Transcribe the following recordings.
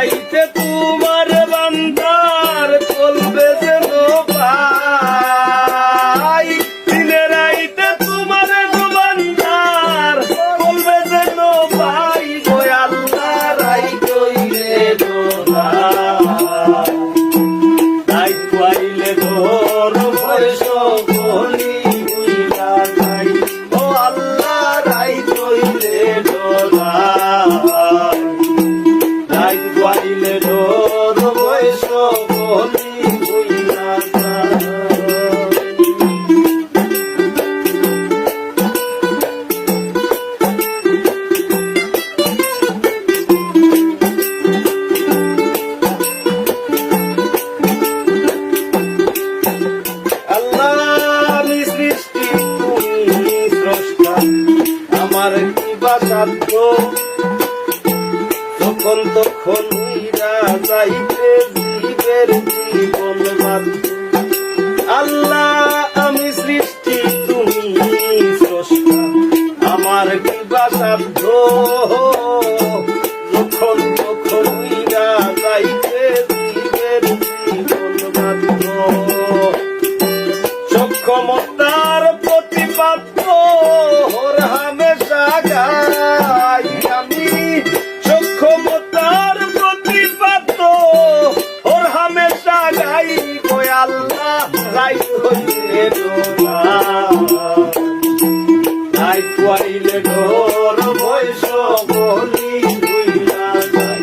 রাইতে তোমার বান্দার চলবে যেন পাই, দিনে রাইতে তোমার বান্দার চলবে যেন পাই গো আল্লাহ রাই কইলে দোলা রাই কইলে ধর বয়স বলি বুইলা যাই ও আল্লাহ রাই কইলে দোলা রাই কইলে ধর বয়স বলি বুইলা যাই। আমার কি বাসাধ্য যখন তখন উইরা যাইতে জীবের জীবন বাধ্য। আল্লাহ আমি সৃষ্টি তুমি স্রষ্টা, আমার কি বাসাধ্য যখন তখন উইরা যাইতে জীবের জীবন বাধ্য। সক্ষমতার প্রতিপাদ্য হামেশা গাই আমি, সক্ষমতার প্রতিপাদ্য ওর হামেশা গাই গো আল্লাহ রাই হইলে ডোলা রাই কইলে ডোর বয়স বলি বুইলা যাই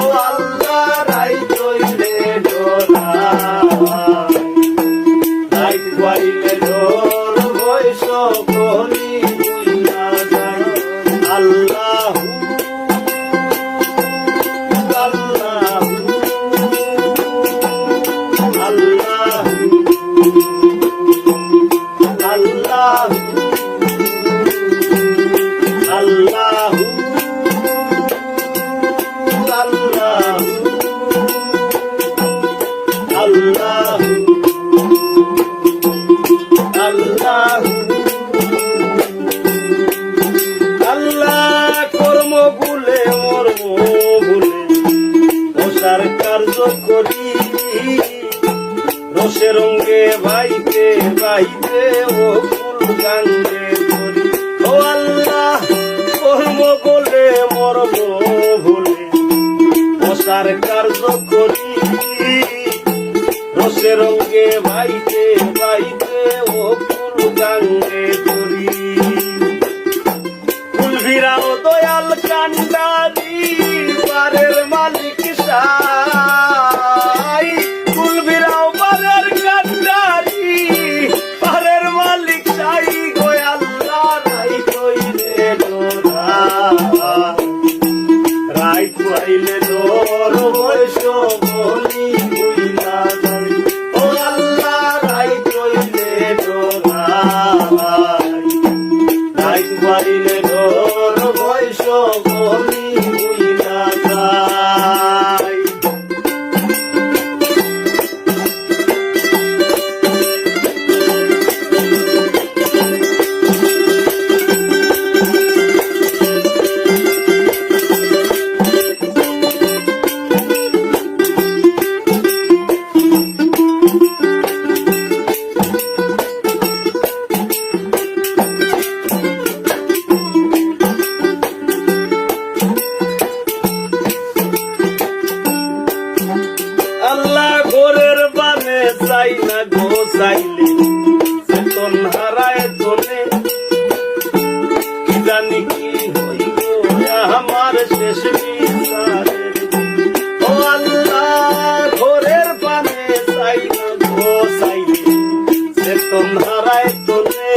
ও আল্লাহ রাই কইলে ডোলা রাই কইলে ডোর বয়স বলি বুইলা যাই। আল্লাহু আল্লাহু আল্লাহু আল্লাহু আল্লাহু আল্লাহু আল্লাহু আল্লাহ কর্ম ভুলে মর্ম ভুলে ওসার কার্য করি, রসে রঙ্গে বাইতে বাইতে ও ফুল গাঙ্গে করি ও আল্লাহ কর্ম বলে মর্ম ভুলে ওসার কার্য করি, রসে রঙ্গে বাইতে বাইতে ও ফুল গাঙ্গে করি। ফুলভিরাও দয়াল কান্ডারি পারের মালিক সাই, ফুলভিরাও পারের কান্ডারি পারের মালিক সাই গো আল্লাহ রাই কইলে ডোরা রাই কইলে ডোর বয়স বলি বুইলা যাই ও আল্লাহ রাই কইলে ডোরা রাই কইলে ডোর বয়স বলি বুইলা যাই। আল্লাহ ঘরের বানে চাই না গো চাইলে চেতন হারায় তোলে, কি জানি কি হইব আমার শেষ বিচারের ও আল্লাহ ঘরের বানে চাই না গো চাইলে চেতন হারায় তোলে,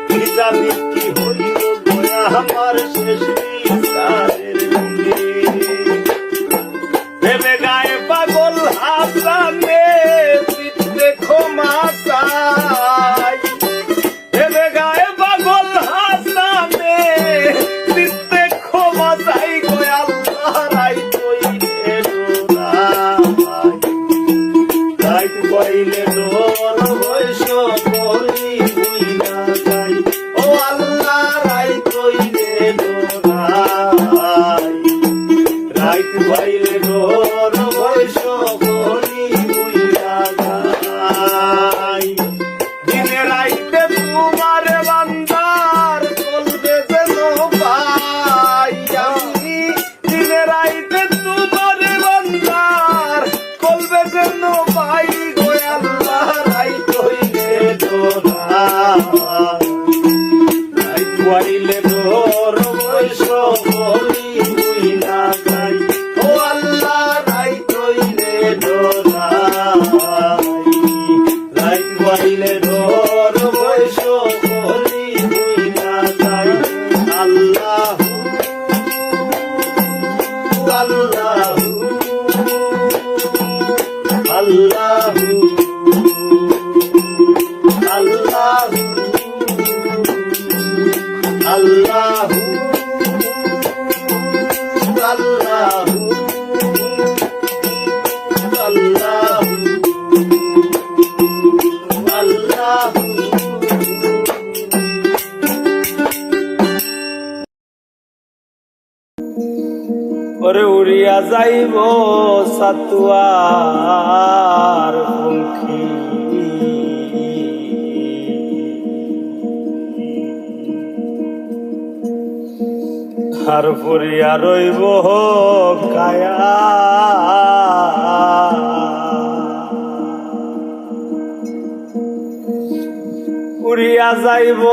কি জানি কি হইব আমার শেষ বিচারের ভেবে গায়ে পাগল হাসানে চিত্তে ক্ষমা রাইত ভাইলে ডোর বৈশ করি বুইরা যাই দিনে রাইতে তোমার বান্দার কলবে যেন পাই আমি দিনে রাইতে তোমার বান্দার কলবে যেন পাই গো আল্লাহ রাইত হইলে ডোরা রাইত হইলে ডোর বৈশ করি বুইরা যাই ও আল্লাহ রাইত হইলে ডোরা রাইত হইলে ডোর বৈশ করি বুইরা যাই আল্লাহ আল্লাহ আল্লাহ আল্লাহ আল্লাহ আল্লাহ আল্লাহ আল্লাহ ওরে উড়িয়া যাইব সাতুয়ার পঙ্খী আর পড়িয়া রইব কায়া উড়িয়া যাইব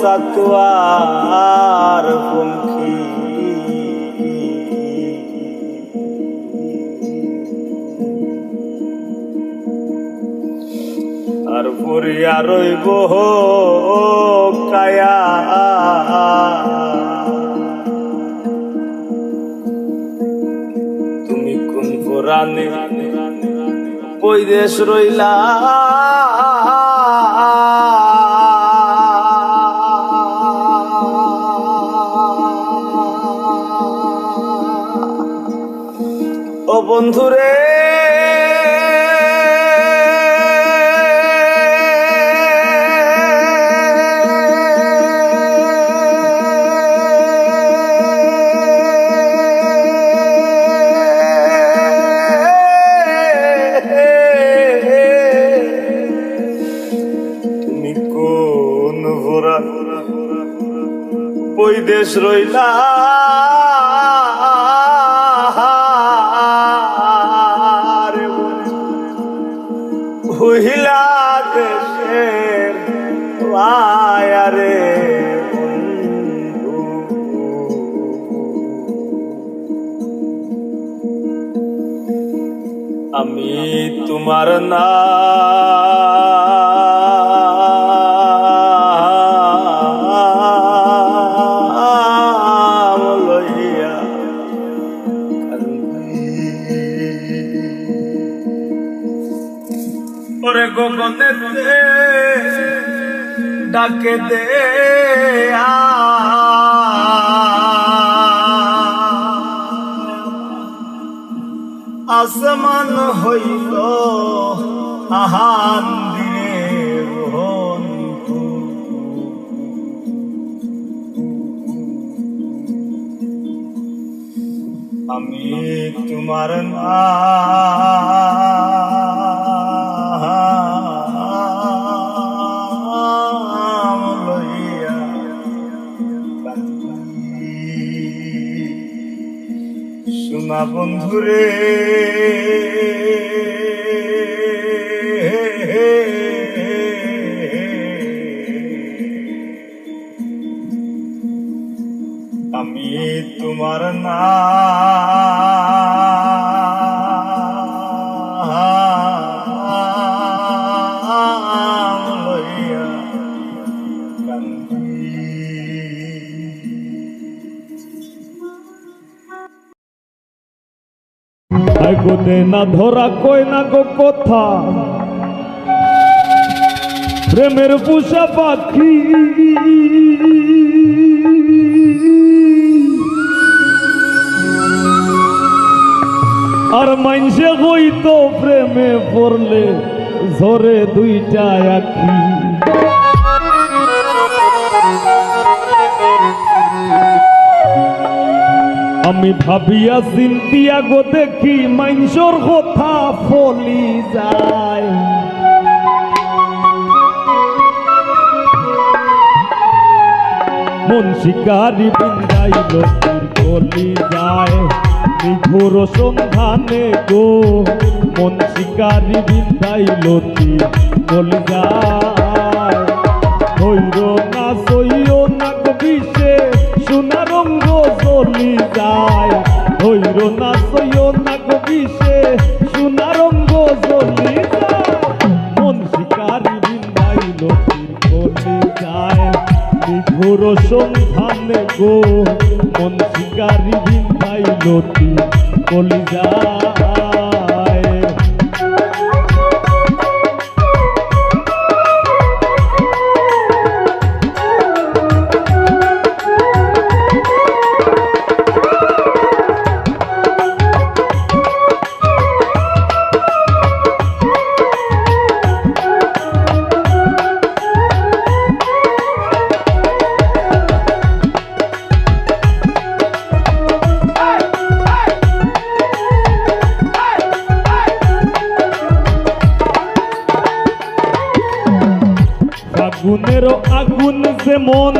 সাতুয়ার পঙ্খী আর পড়িয়া রইব কায়া তুমি কোন পুরাণে বৈদেশ রইলা ও বন্ধুরে তুমি কোন ভোরা বৈদেশ রইলা ভুইলা দেশের আয়ারে আমি তোমার নাম লইয়া ওরে গগনে ডাকে দে আসমান হইল আহান দিয়ে বন্ধু আমি তোমার নাম লইয়া সোনা বন্ধুরে আমি তোমার নাম লইয়া কান্দি গোদে না ধরা কই না গো কথা প্রেমের পুষা পাখি আর মাইনসে হইতো প্রেমে পড়লে ঝরে দুইটা আখি আমি ভাবিয়া চিন্তিয়া গো দেখি মাইনসর কথা ফলি যায়। মন শিকারি বিন্দাইল কলি যায় নিঘুর সন্ধানে গো। মন শিকারি বিন্দাইল কলি যায়। হইর না সইও না কবিষে সোনা রঙ্গ চলি যায়। হইর না সইও না কবিষে সোনা রঙ্গ চলি যায়। মন শিকারি বিন্দাইল কলি যায় নিঘুর সন্ধানে গো। মন শিকারি বিন্দাইল কলি যায়। আগুনেরও আগুন যেমন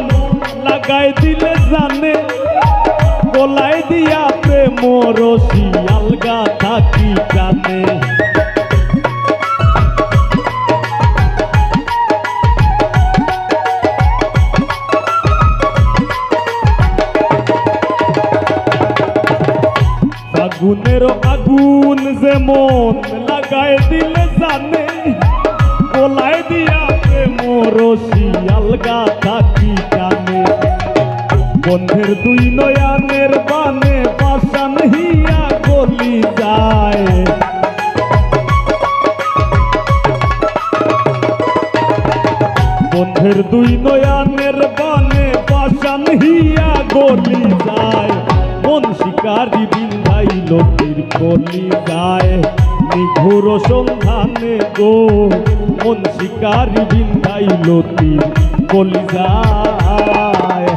লাগাই দিলে জানে। গলায় দিয়া প্রেম রশি আলগা থাকি কানে। আগুনেরও আগুন যেমন লাগাই দিলে জানে। গলায় দিয়া রশি আলগা থাকি কানে। বন্ধের দুই নয়ানের বানে পাশান হিয়া গলি যায়। বন্ধের দুই নয়ানের বানে পাশান হিয়া গলি যায়। মন শিকারি বিন্দাইল কলি যায় নিঘুর সন্ধানে গো। মন শিকারি বিন্দাইল কলি যায়।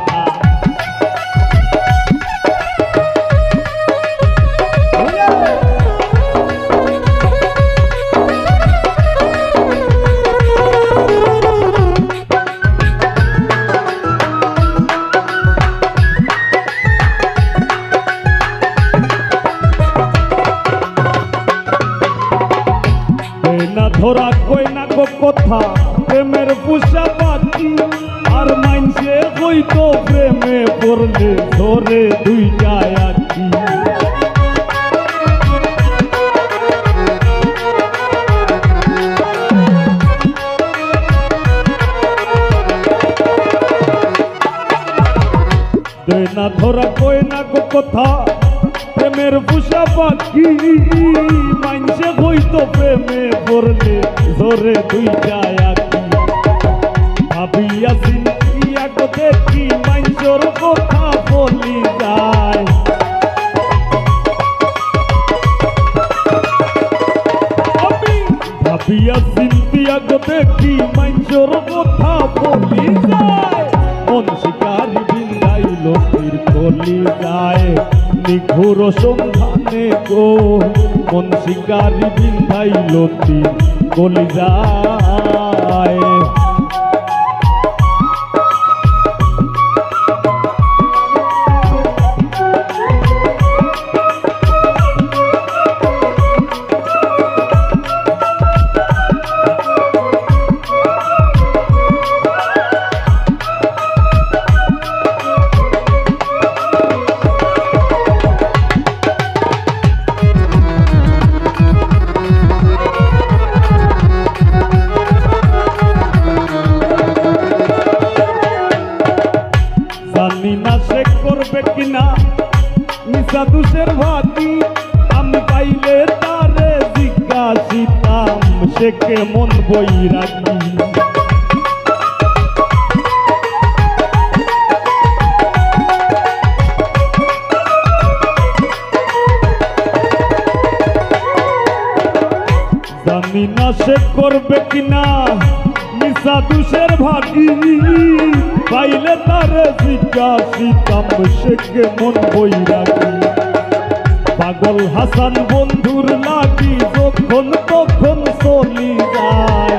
ধরা কই না গো কথা প্রেমের পুষা পাখি। আর মাইনসে হইতো প্রেমে পড়লে ধরে দুইটা আখি। না ধরা কই না গো কথা প্রেমের পুষা পাখি। মাইনসে হইতো প্রেমে পড়লে ধরে দুইটা আখি। ভাবিয়া চিন্তিয়া গো দেখি মাইনসর কথা বলি যায়। আমি ভাবিয়া চিন্তিয়া গো দেখি মাইনসর কথা বলি যায়। মন শিকারি বিন্দাইল কলি যায় নিঘুর সন্ধানে গো। মন শিকারি বিন্দাইল কলি যায়। জানি না সে করবে কিনা মিশা দুষের ভাতি। আমি পাইলে তারে জিজ্ঞাসিতাম সে কেমন বই রাখি। জানি না সে করবে কিনা মিশা দুষের ভাগি পাইলে তারে জিজ্ঞাসিতাম সে কেমন বৈরাগী। পাগল হাসান বন্ধুর লাগি যখন তখন চলি যায়,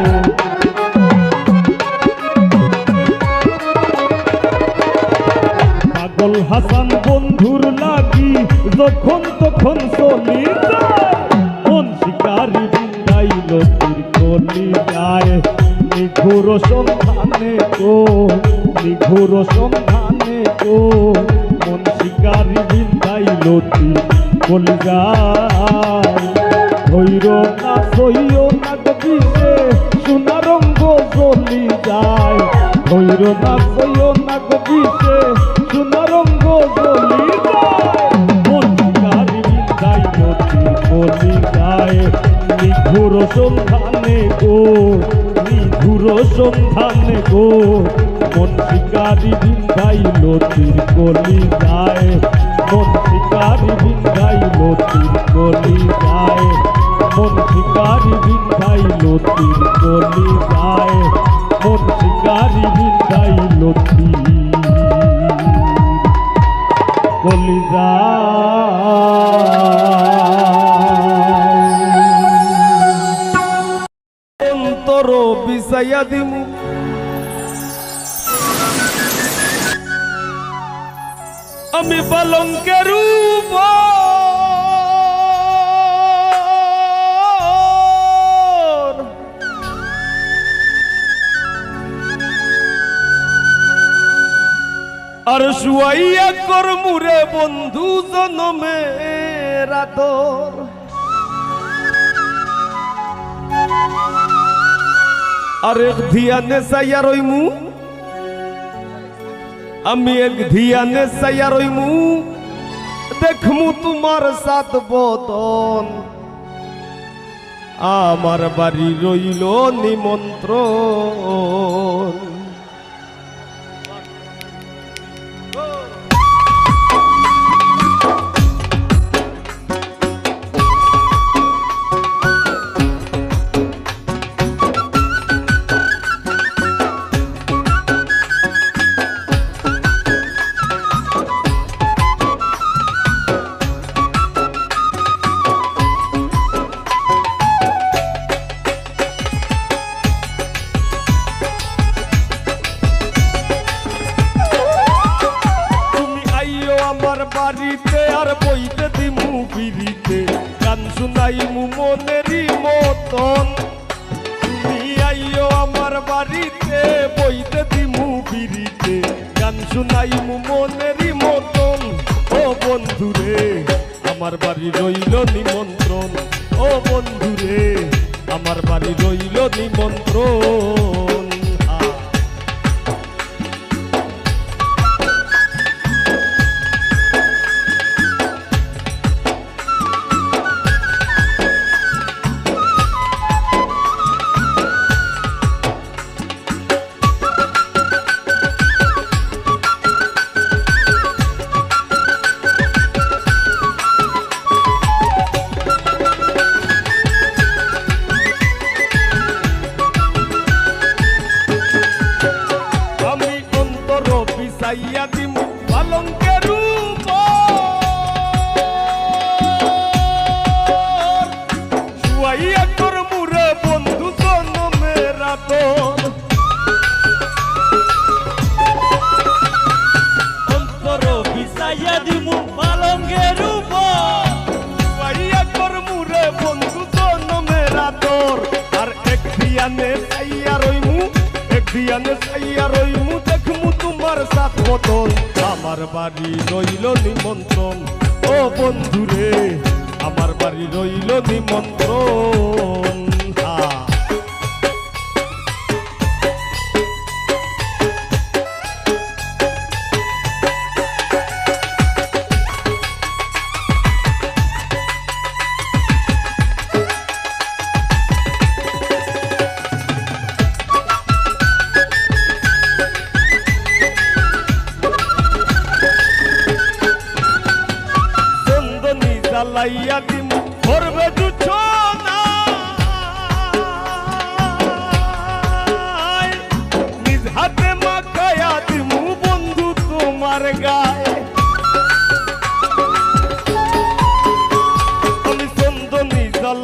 পাগল হাসান বন্ধুর লাগি যখন তখন চলি যায়। মন শিকারি বিন্দাইল তীর কলি যায়, নিঘুর সন্ধানে গো নিঘুর সন্ধানে গো, মন শিকারি বিন্দাইল তীর কলি যায়। ধৈর না সইও না গবিছে সোনা রঙ্গ জ্বলি যায়, ধৈর না সইও না গবিছে সোনা রঙ্গ জ্বলি যায়। মন শিকারি বিন্দাইল তীর কলি যায়, নিঘুর সন্ধানে গো নিঘুর সন্ধানে গো, মন শিকারি বিন্দাইল তীর কলি যায়, মন শিকারি বিন্দাইল তীর কলি যায়, মন শিকারি বিন্দাইল তীর কলি যায়, মন শিকারি বিন্দাইল তীর কলি যায়। অন্তর বিছাইয়া দিমু আমি পালঙ্কের উপর, আর শুয়াইয়া করমুরে বন্ধু জনমের আদর। আর এক ধিয়ানে চাইয়া রইমু আমি, এক ধিয়ানে চাইয়া রইমু দেখমু তোমার সাত বদন। আমার বাড়ি রইল নিমন্ত্রণ, বাড়িতে আর বইতে দিমু বিড়িতে গান শুনাইমু মনেরই মতন। তুমি আইও আমার বাড়িতে বইতে দিমু বিড়িতে গান শুনাইমু মনেরই মতন। ও বন্ধুরে আমার বাড়ি রইল নিমন্ত্রণ, ও বন্ধুরে আমার বাড়ি রইল নিমন্ত্রণ। বিছাইয়া দিমু পালঙ্কের উপর, শুয়াইয়া করমুরে বন্ধু জনমের আদর। অন্তর বিছাইয়া দিমু পালঙ্কের উপর, শুয়াইয়া করমুরে বন্ধু জনমের আদর। আর এক ধিয়ানে চাইয়া রইমু, এক ধিয়ানে চাইয়া রইমু দেখমু তোমার সাত বদন। আমার বাড়ি রইল নিমন্ত্রণ, ও বন্ধুরে আমার বাড়ি রইল নিমন্ত্রণ। জ্বালাইয়া দিমু করবে জুছনা,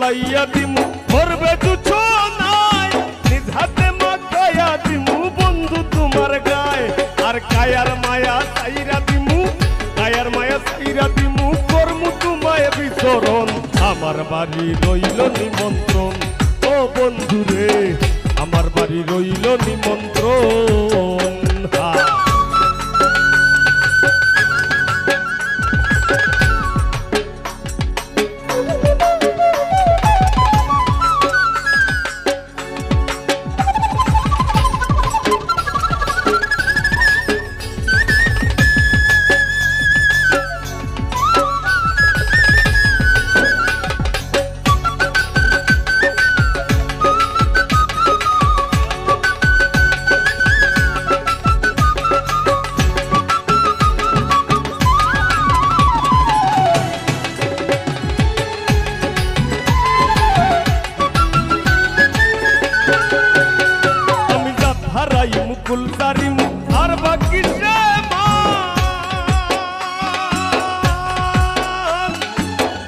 উড়াইয়া দিমু মরবে তুছো নাই নিজ হাতে মাখাইয়া দিমু বন্ধু তোমার গায়ে আর কায়ার মায়া সাইরা দিমু কায়ার মায়া সাইরা দিমু করমু তোমায় বিচরণ আমার বাড়ি রইল নিমন্ত্রণ ও বন্ধু রে আমার বাড়ি রইল নিমন্ত্রণ মুকুল সারিম আর বাকি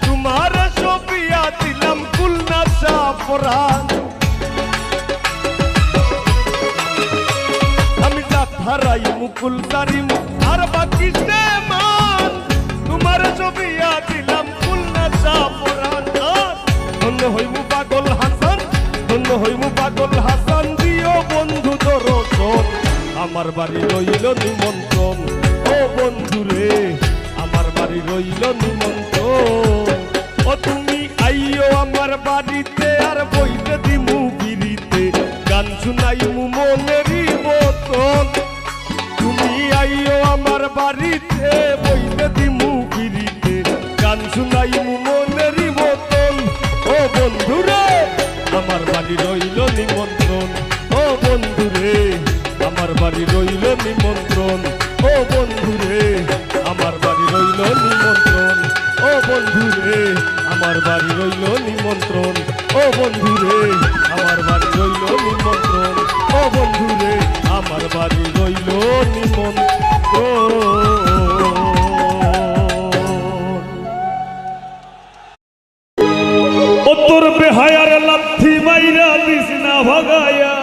তোমার সবিয়া দিলাম কুলনা সাপরান আমি হারাই মুকুল সারিম আর বাকি তোমার সবিয়া দিলাম কুলনা সাপরান ধন্য হইমু পাগল হাসান ধন্য হইমু পাগল হাসান দিও বন্ধু দর্শন আমার বাড়ি রইল নিমন্ত্রণ ও বন্ধু রে আমার বাড়ি রইল নিমন্ত্রণ ও তুমি আইও আমার বাড়িতে আর বইতে দিমু বিরিতে গান শুনাইমু মনেরই মতন তুমি আইও আমার বাড়িতে বইতে দিমু বিরিতে গান শুনাইমু মনেরই মতন ও বন্ধু রে আমার বাড়ি রইল নিমন্ত্রণ ও বন্ধু রে আমার বাড়ি রইল নিমন্ত্রণ ও বন্ধু রে আমার বাড়ি রইল নিমন্ত্রণ ও বন্ধু রে আমার বাড়ি রইল নিমন্ত্রণ ও বন্ধু রে আমার বাড়ি রইল নিমন্ত্রণ ও বন্ধু রে আমার বাড়ি রইল নিমন্ত্রণ ও তোর বেহায়ার লাথি মাইরা দিস না ভাগায়া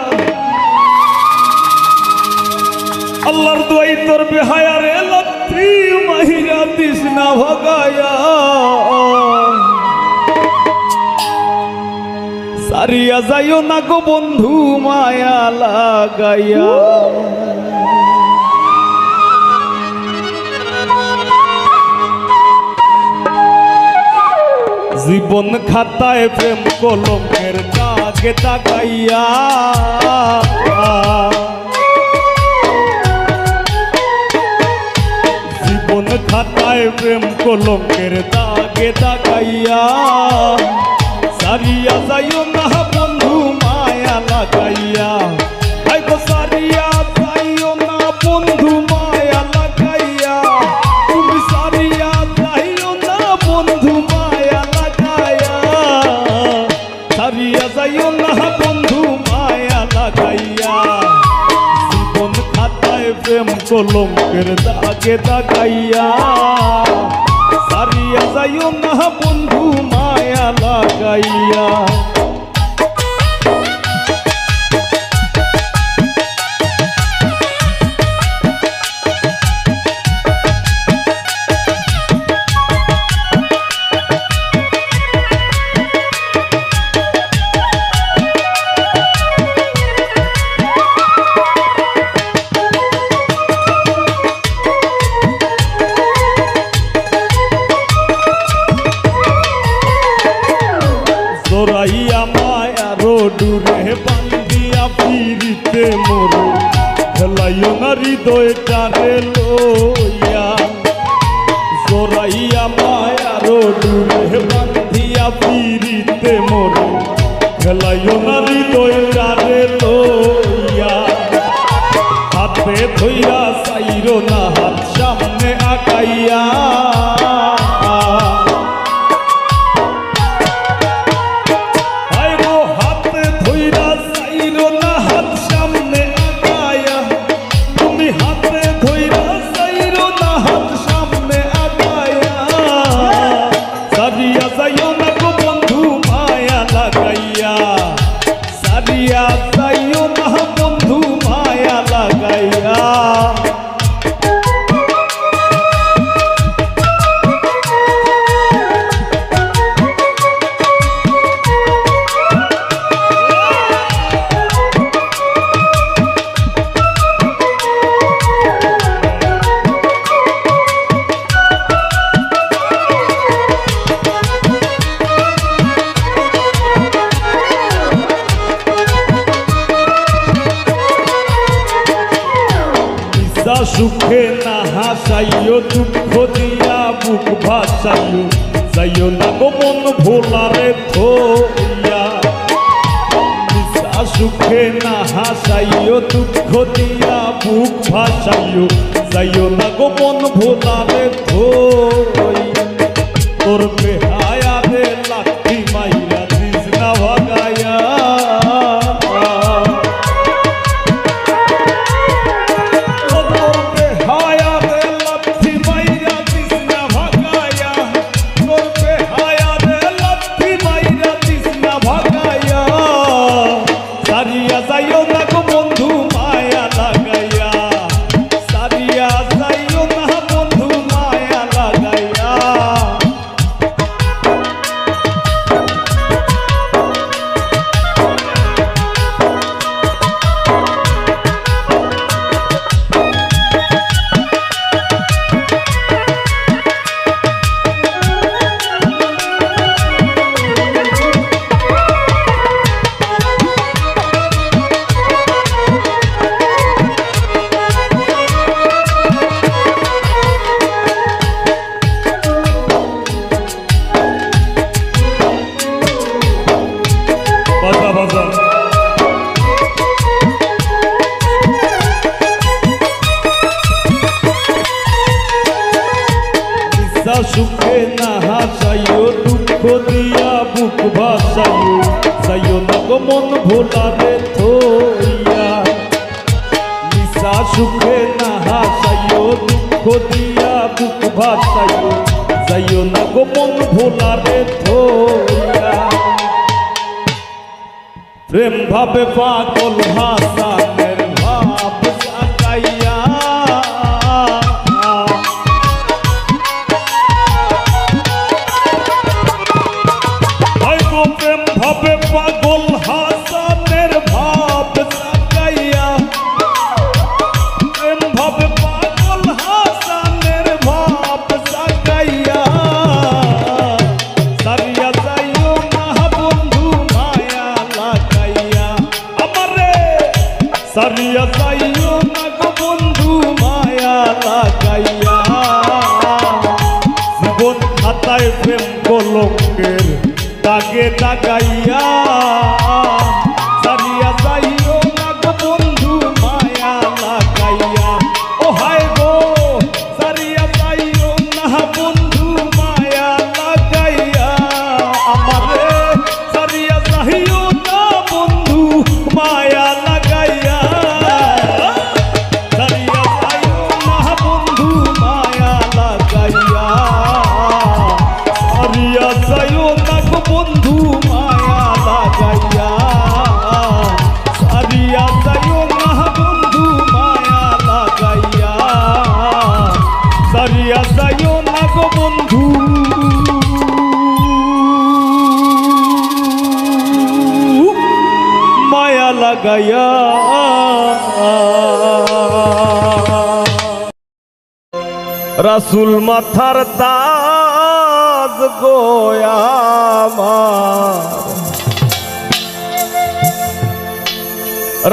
আল্লাহর দোয়াই তোর বেহায়ারে লাথি মাইরা দিস না ভাগায়া সারিয়া যাইও না গো বন্ধু মায়া লাগাইয়া জীবন খাতায় প্রেম কলমের দাগে দাগাইয়া জীবন খাতায় প্রেম কলমের দাগে দাগাইয়া সারিয়া যাইও না বন্ধু মায়া লাগাইয়া আই গো সারিয়া যাইও না বন্ধু মায়া লাগাইয়া তুমি সারিয়া যাইও না বন্ধু মায়া লাগাইয়া সারিয়া যাইও না বন্ধু মায়া লাগাইয়া জীবন খাতায় প্রেম কলঙ্কের দাগে দাগাইয়া সারিয়া যাইও না বন্ধু মায়া লাগাইয়া জোরাইয়া মায়া রোডুরে বান্ধিয়া ফিরিতে মোরে খেলাইও না হৃদয়টারে লইয়া জোরাইয়া মায়া রোডুরে বান্ধিয়া ফিরিতে মোরে খেলাইও না হৃদয়টারে লইয়া হাতে ধইরা চাইরো না হাত সামনে আগাইয়া সারিয়া যাইও না গো বন্ধু মায়া সুখে না হাসাইও দুঃখ দিয়া বুক ভাসাইও যাইও না গো মন ভোলারে থইয়া সুখে না হাসাইও দুঃখ দিয়া বুক ভাসাইও যাইও না গো মন ভোলারে থইয়া তোর বেহায়া রে লাঠি মাইরা দিস না ভাগায়া সুখে না হাসাইও দুঃখ দিয়া বুক ভাসাইও যাইও না গো মন ভোলারে থইয়া নিশা সুখে না হাসাইও দুঃখ দিয়া বুক ভাসাইও যাইও না গো মন ভোলারে থইয়া প্রেম ভাবে পাগল হাসানের ভাব সাজাইয়া প্রেম ভাবে পাগল হাসানের ভাব সাজাইয়া প্রেম ভাবে পাগল হাসানের ভাব সাজাইয়া সারিয়া যাইও না বন্ধু মায়া লাগাইয়া আমারে সারিয়া যাইও না গো বন্ধু মায়া লাগাইয়া জীবন খাতায় প্রেম কলঙ্কের দাগে দাগাইয়া সারিয়া যাইও না গো বন্ধু মায়া লাগাইয়া ও হায় গো সারিয়া যাইও না বন্ধু মায়া লাগাইয়া আমারে সারিয়া যাইও না বন্ধু মায়া লাগাইয়া সারিয়া যাইও না বন্ধু মায়া লাগাইয়া সারিয়া যাইও না বন্ধু মায়া লাগাইয়া সারিয়া যাইও না বন্ধু মায়া লাগাইয়া সারিয়া যাইও না গো বন্ধু মায়া লাগাইয়া রাসূল মাথার তাজ গোয়া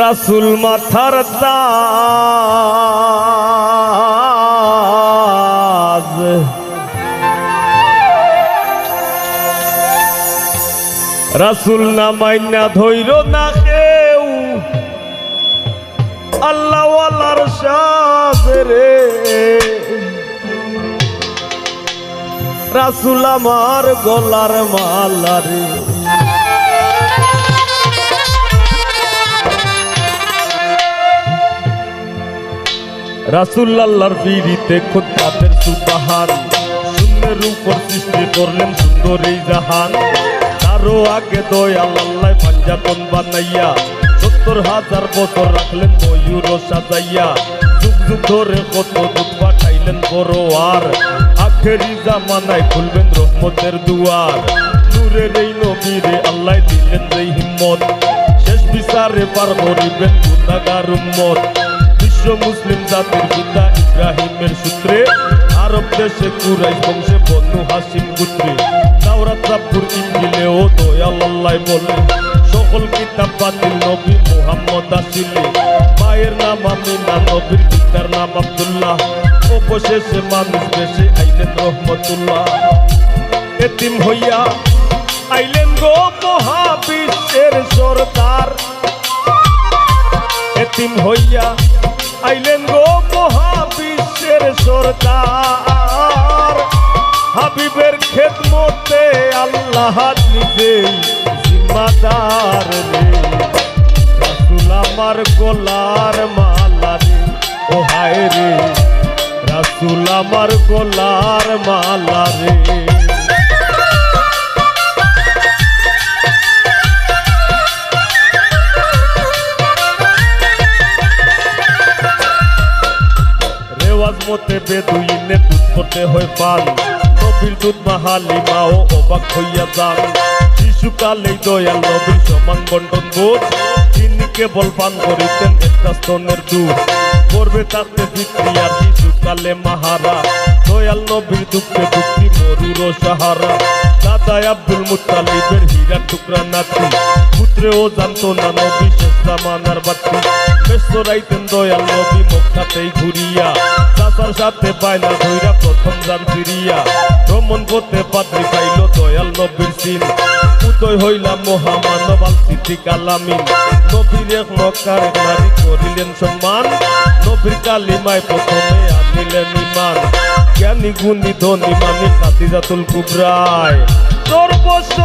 রাসূল মাথার তাজ রাসূল না মাইনা ধইর না কেউ আল্লাহ ওয়ালার সাজরে রাসূল আমার গলার মালা রে রাসূল আল্লাহর পিরিতে খুতবাতের সুবহান শূন্যের উপর সৃষ্টি করলেন সুন্দর এই জাহান তারও আগে দয়াল আল্লাহ পাঞ্জাতন বানাইয়া ৭০,০০০ বছর রাখলেন ময়ূর সাজাইয়া যুগ যুগ ধরে কত দুধ পাঠাইলেন বড়োয়ার আখেরি জামানায় খুলবেন রহমতের দুয়ার নূরের এই নবীরে আল্লাহ দিলেন যেই হিম্মত শেষ বিচারে পার করিবেন গুনাহগার উম্মত বিশ্ব মুসলিম জাতির পিতা ইব্রাহিমের সূত্রে আরব দেশে কুরাইশ বংশে বনু হাসিম গোত্রে তাওরাত জাবুর ইনজিলেও দয়াল আল্লাহ বলে সকল কিতাব বাতিল নবী মুহাম্মদ আসিলে মায়ের নাম আমিনা নবীর পিতার নাম আব্দুল্লাহ অবশেষে মানুষ বেশে আইলেন রহমতুল্লাহ এতিম হইয়া আইলেন গো মহাবিশ্বের সরদার এতিম হইয়া আইলেন গো মহাবিশ্বের সরদার হাবিবের খেদমতে আল্লাহ নিজেই জিম্মাদার রে রাসূল আমার গলার মালা রে ও হায় রে রাসূল আমার গলার মালা রে মতে বেদুইনে দুধ করতে হয় পান নবীর দুধ মাহালিমা ও অবাক হইয়া যান শিশুকালেই দয়াল নবীর সমান বন্টন বোধ তিনি কেবল পান করিতেন একটা স্তনের দুধ করবে তাতে পিতৃ আর শিশুকালে মাহারা দয়াল নবীর দুঃখে দুঃখী মরুর সাহারা দাদা আব্দুল মুত্তালিবের হীরার টুকরা নাতি পুত্রেও জানতো না নবী শেষ জামানার বাতি বেসরাইতেন দয়াল নবী মক্কাতেই ঘুরিয়া চাচার সাথে পায়না ধইরা প্রথম যান ফিরিয়া ভ্রমণ করতে পাত্রী পাইল দয়াল নবীর সিন উদয় হইলাম মহামানব আল সিদ্দিক আলামিন নবীর এক মক্কার নারী করিলেন সম্মান নবীর কালিমায় প্রথমে আনিলেন ঈমান জ্ঞানী গুণী ধনী মানি খাদিজাতুল কুবরায় সর্বস্ব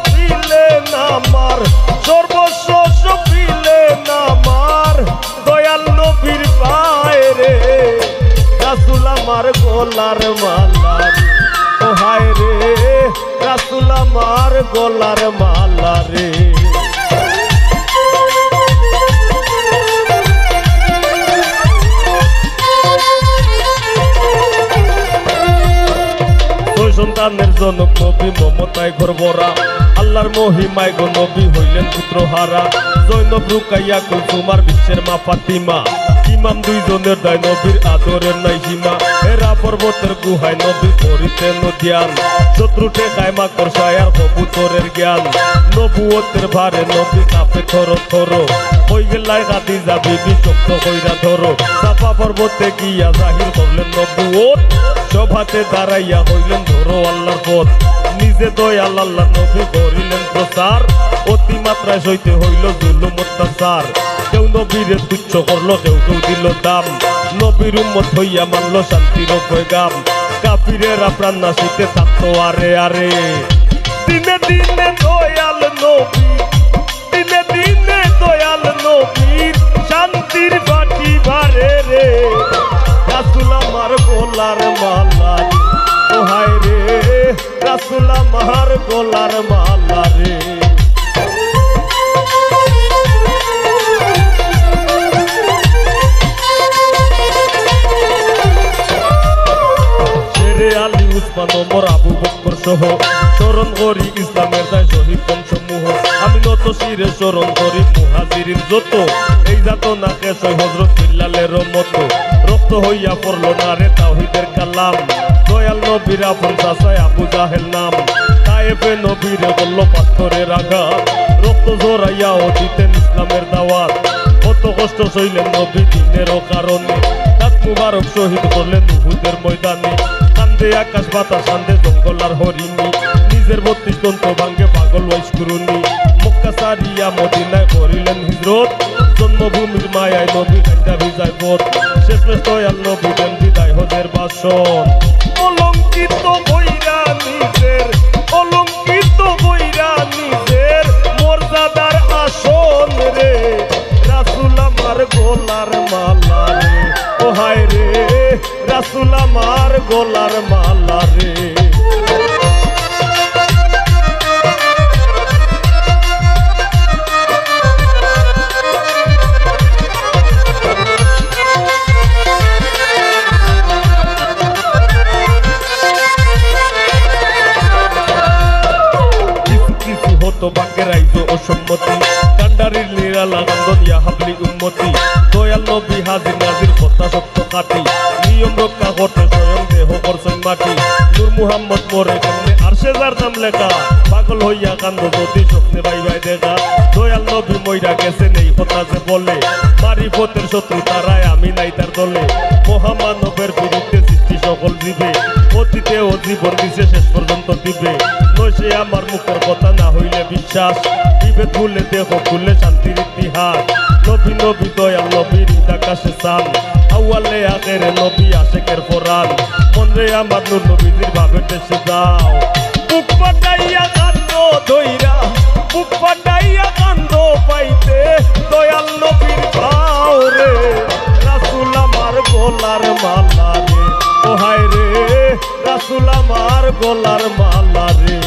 পিলেন আমার সর্বস্ব পিলেন আমার দয়াল নবীর পায় রে রাসূল আমার গলার মালা রে ও হায় রে রাসূল আমার গলার মালা রে সন্তানের জনক নবী মমতায় ঘর ভরা আল্লাহর মহিমায় গো নবী হইলেন পুত্রহারা জৈনব রুকাইয়া কুলসুমার বিশ্বের মা ফাতিমা ইমাম দুইজনের দায় নবীর আদরের নাই সীমা হেরা পর্বতের গুহায় নবী করিতেন ধ্যান শত্রু ঠেকায় মা করসায়ার কবুতরের জ্ঞান নবুয়তের ভারে নবী কাঁপে থর থর হই গেলায় খাদিজা বিবি শক্ত কইরা ধরো সাফা পর্বতে গিয়া জাহির করলেন নবুয়ত সভাতে দাঁড়াইয়া হইলেন ধরো আল্লাহর পথ নিজে দয়াল আল্লাহ নবী করিলেন প্রচার অতিমাত্রায় সইতে হইল জুলুম অত্যাচার কেউ নবীরে তুচ্ছ করলো কেউ কেউ দিল দাম নবীর উম্মত হইয়া মানল শান্তির পয়গাম কাফিরেরা প্রাণ নাশিতে থাকতো আরে আরে দিনে দিনে দয়াল নবী দিনে দিনে দয়াল নবীর শান্তির বাটি ভারে রে রাসূল আমার গলার মালা রে ও হায় রে রাসূল আমার গলার মালা রে শেরে আলী উসমান ওমর আবু বকর সহ স্মরণ করি ইসলামের দায় শহীদ বংশসমূহ আমি নত শিরে স্মরণ করি মুহাজিরিন যত এই জাত না কেশ হযরত বিল্লালের মতো রক্ত হইয়া পড়ল না রে তাওহীদের কালাম দয়াল নবীর আপন চাচায় আবু জাহেল নাম তায়েফে নবীরে বলল পাথরের আঘাত রক্ত ঝরাইয়াও দিতেন ইসলামের দাওয়াত কত কষ্ট সইলেন নবী দিনেরও কারণে দাঁত মুবারক শহীদ করলেন উহুদের ময়দানে কান্দে আকাশ বাতাস কান্দে জঙ্গল আর হরিণী নিজের 32 দন্ত ভাঙ্গে পাগল ওয়াইস করুনি মক্কা সারিয়া মদিনায় করিলেন হিজরত জন্মভূমির মায়ায় নবী কান্দা ভিজায় পথ শেষমেশ দয়াল নবী দেন বিদায় হজের বাসন অলঙ্কিত বইরা নিজের মর্যাদার আসন রে রাসূল আমার গলার মালা রে ও হায় রে রাসূল আমার গলার মালা রে বাকে রাইজ অসম্মতি কান্ডারির নিরালা কান্দন ইয়া হাবলি উম্মতি দয়াল নবী হাজির নাজির কথা সত্য খাটি নিয়ম রক্ষা করতে স্বয়ং দেহ করছেন মাটি নূর মুহাম্মদ মোরে সামনে আরশে যার নাম লেখা পাগল হইয়া কান্দ যদি স্বপ্নে ভাই ভাই দেখা দয়াল নবী মইরা গেছেন এই কথা যে বলে মারিফতের শত্রু তারাই আমি নাই তার দলে মহামানবের বিরুদ্ধে সৃষ্টি সকল জীবে অতীতে ও জীবন দিছে শেষ পর্যন্ত দিবে নয় সে আমার মুখের কথা না হইলে বিশ্বাস দিবে তুলে দেহ খুলে শান্তির ইতিহাস নবী নবী দয়াল নবীর আকাশে চান আউয়ালে আখেরে নবী আশেকের ফোরান মন রে আমার নূর নবীজির ভাবে দেশে যাও বুক পাটাইয়া কান্দ ধইরা বুক পাটাইয়া কান্দ পাইতে দয়াল নবীর ভাও রে রাসূল আমার গলার মালা রে ও হায় রে রাসূল আমার গলার মালা রে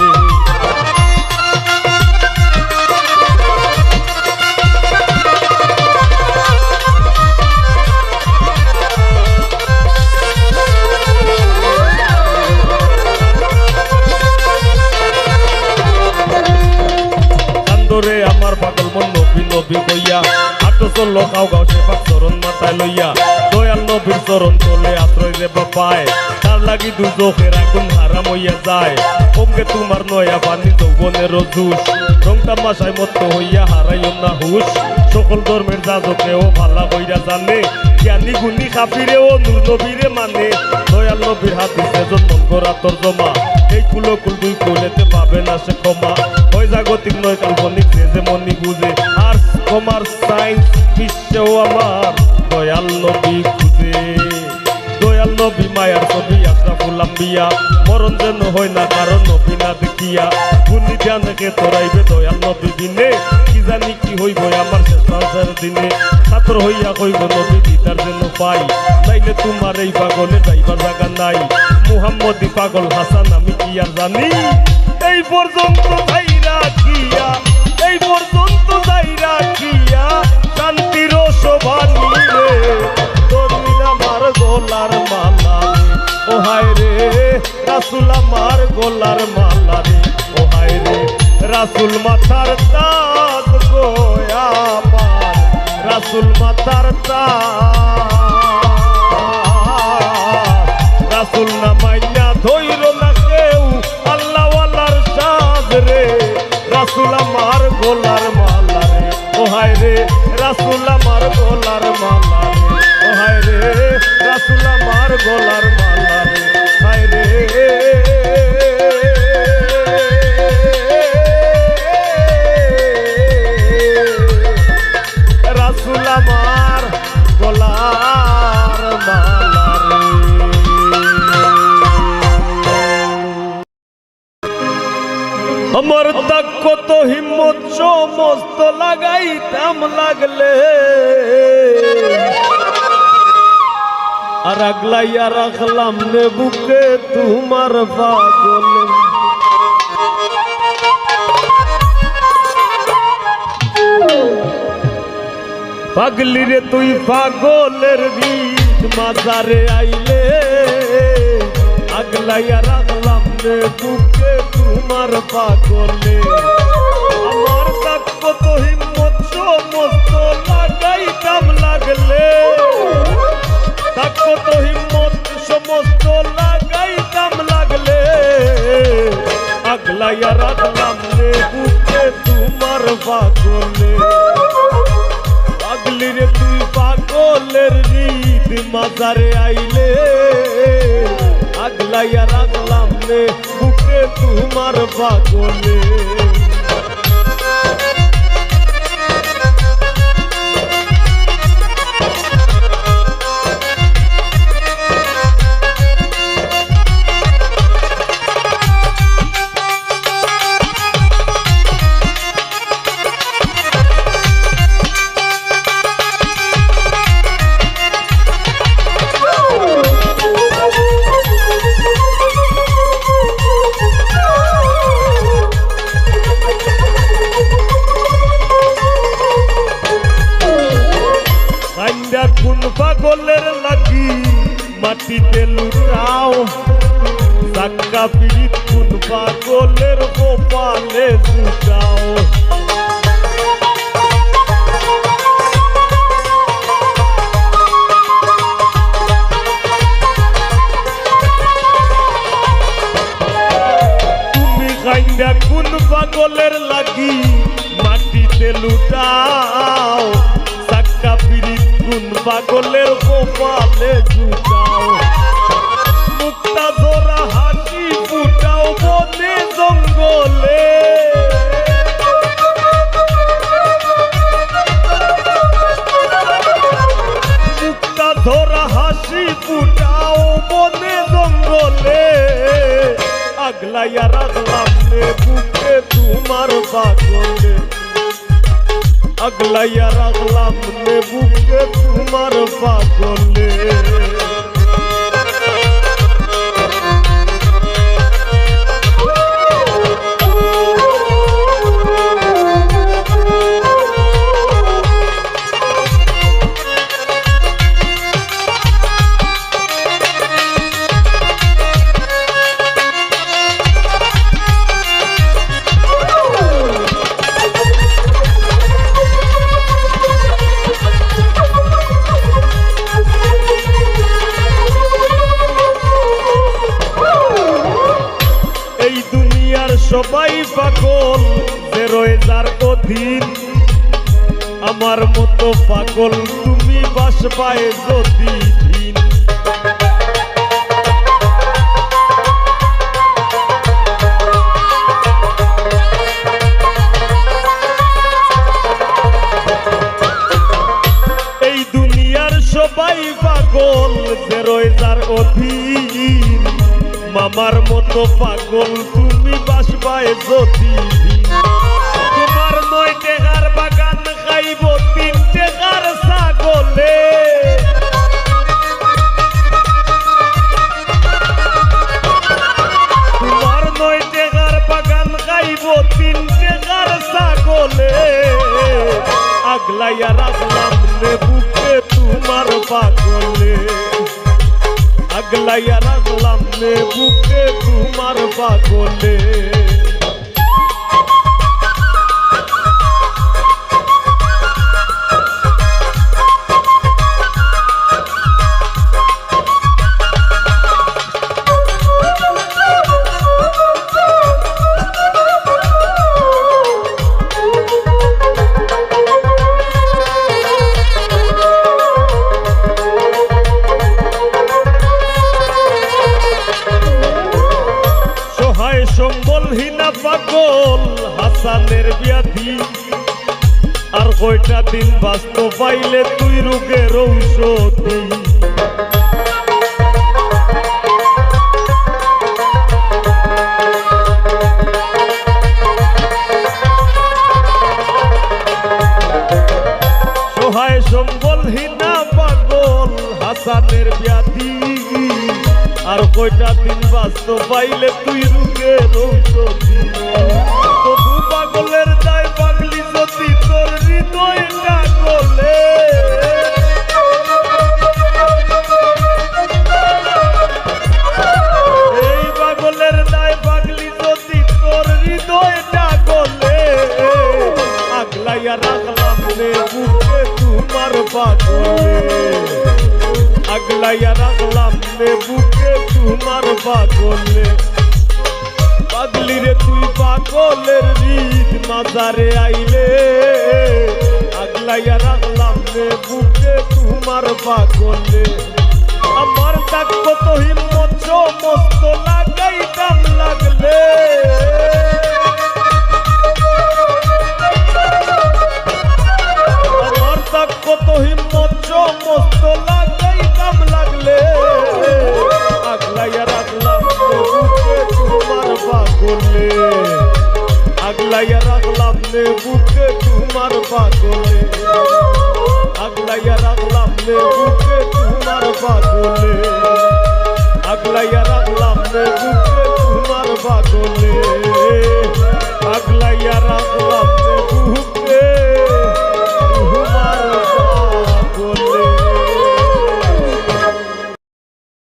রে আমার পাগল মন নবী নবী কইয়া আটো চললো গাও গাও সে পাক চরণ মাথায় লইয়া দয়াল নবীর চরণ তলে আশ্রয় রে বাপায় তার লাগি দুজখের আগুন হারাম হইয়া যায় ওকে তোমার নয়া পানি যৌবনের জুস রং তামাশায় মত্ত হইয়া হারাইও না হুশ সকল ধর্মের যাজকেও ভালা কইরা জানে জ্ঞানী গুণী কাফিরেও নূর নবীরে মানে দয়াল নবীর হাদিসে মন করা তোর জমা এই কুলকুল দুই কোলেতে পাবে না সে ক্ষমা ওই জাগতিক নয় কাল্পনিক যে মনি বুঝে আর কমার্স সায়েন্স বিশ্বেও আমার দয়াল নবী খুঁজে দয়াল নবী মায়ার ছবি আশরাফুল আম্বিয়া মরণ যেন হয় না কারণ নবী না দেখিয়া গুণী ধ্যানকে তোরাইবে দয়াল নবী দিনে কি জানি কি হইব আমার শেষ সংসার দিনে ছাত্র হইয়া কইব নবী দিদার যেন পাই নাইলে তোমার এই পাগলে যাইবার জায়গা নাই মুহাম্মদি পাগল হাসান আমি কি আর জানি এই পর্যন্ত যাই রাখিয়া এই পর্যন্ত যাই রাখিয়া শান্তির শোভানি রে তোর আমার গলার মালা রে ও হায় রে রাসূল আমার গলার মালা রে ও হায় রে রাসূল মাথার তাজ গো আমার রাসূল মাথার তাজ রাসূল না মাইয়া ধইরো না কেউ আল্লাহ ওয়ালার সাজ রে রাসূল আমার গলার মালা রে ও হায় রে রাসূল আমার গলার মালা রে ও হায় রে রাসূল আমার গলার মালা রে হায় রে রাসূল আমার গলার মালা রে আমার তাক কত হিম্মত সমস্ত লাগাইতাম লাগলে আর আগলাইয়া রাখলাম নে বুকে তোমার পাগলে পাগলি রে তুই পাগলের রীত মাজারে আইলে আগলাইয়া রাখলাম নে বুকে তোমার পাগলে আমার তাক কত হিম্মত সমস্ত লাগাইতাম লাগলে তাক কত হিম্মত সমস্ত লাগাইতাম লাগলে আগলাইয়া রাখলাম নে বুকে তোমার পাগলে পাগলি রে তুই পাগলের রীত মাজারে আইলে আগলাইয়া রাখলাম নে বুকে তোমার পাগলে পাগলের লাগি মাটিতে লুটাও সাক্কা পিড়িত কোন পাগলের গোপালে জুটাও কোন পাগলের লাগি মাটিতে লুটাও সাক্কা পিরিত কোন পাগলের কপালে জুটাও মুক্তা ধরা হাসি ফুটাও বনে জঙ্গলে মুক্তা ধরা হাসি ফুটাও বনে জঙ্গলে আগলাইয়া রাখলাম রে বুকে তোমার পাগলে আগলাইয়া রাখলাম রে বুকে তোমার পাগলে সবাই পাগল যে রয়ে যার অধীন আমার মতো পাগল তুমি বাসবায় যদি দিন এই দুনিয়ার সবাই পাগল যে রয়ে যার অধীন মামার মতো পাগল তুমি বাসবায় যদি তোমার 9 টাকার বাগান খাইব 3 টাকার ছাগলে তোমার 9 টাকার বাগান খাইব 3 টাকার ছাগলে আগলাইয়া রাখলাম রে বুকে তোমার পাগলে আগলাইয়া রাখলাম রে বুকে তোমার পাগলে সম্বলহীনা পাগল হাসানের ব্যাধি আর কয়টা দিন বাঁচতে পাইলে তুই রোগের ঔষধি সহায় সম্বলহীনা পাগল হাসানের ব্যাধি আর কয়টা দিন বাঁচতে পাইলে তুই রোগের ঔষধি তবু পাগলের দায় পাগলি যদি তোর হৃদয়টা গলে এই পাগলের দায় পাগলি যদি তোর হৃদয়টা গলে আগলাইয়া রাখলাম রে বুকে তোমার পাগলে আগলাইয়া রাখলাম রে বুকে তোমার পাগলে পাগলি রে তুই পাগলের হৃদ মাজারে আইলে আগলাইয়া রাখলাম রে বুকে তোমার পাগলে আমার তাক কত হিম্মত সমস্ত লাগাইতাম লাগলে আমার তাক কত হিম্মত সমস্ত লাগাইতাম লাগলে আগলাইয়া রাখলাম রে বুকে তোমার পাগলে আগলাইয়া রাখলাম রে বুকে তোমার পাগলে আগলাইয়া রাখলাম রে বুকে তোমার পাগলে আগলাইয়া রাখলাম রে বুকে তোমার পাগলে আগলাইয়া রাখলাম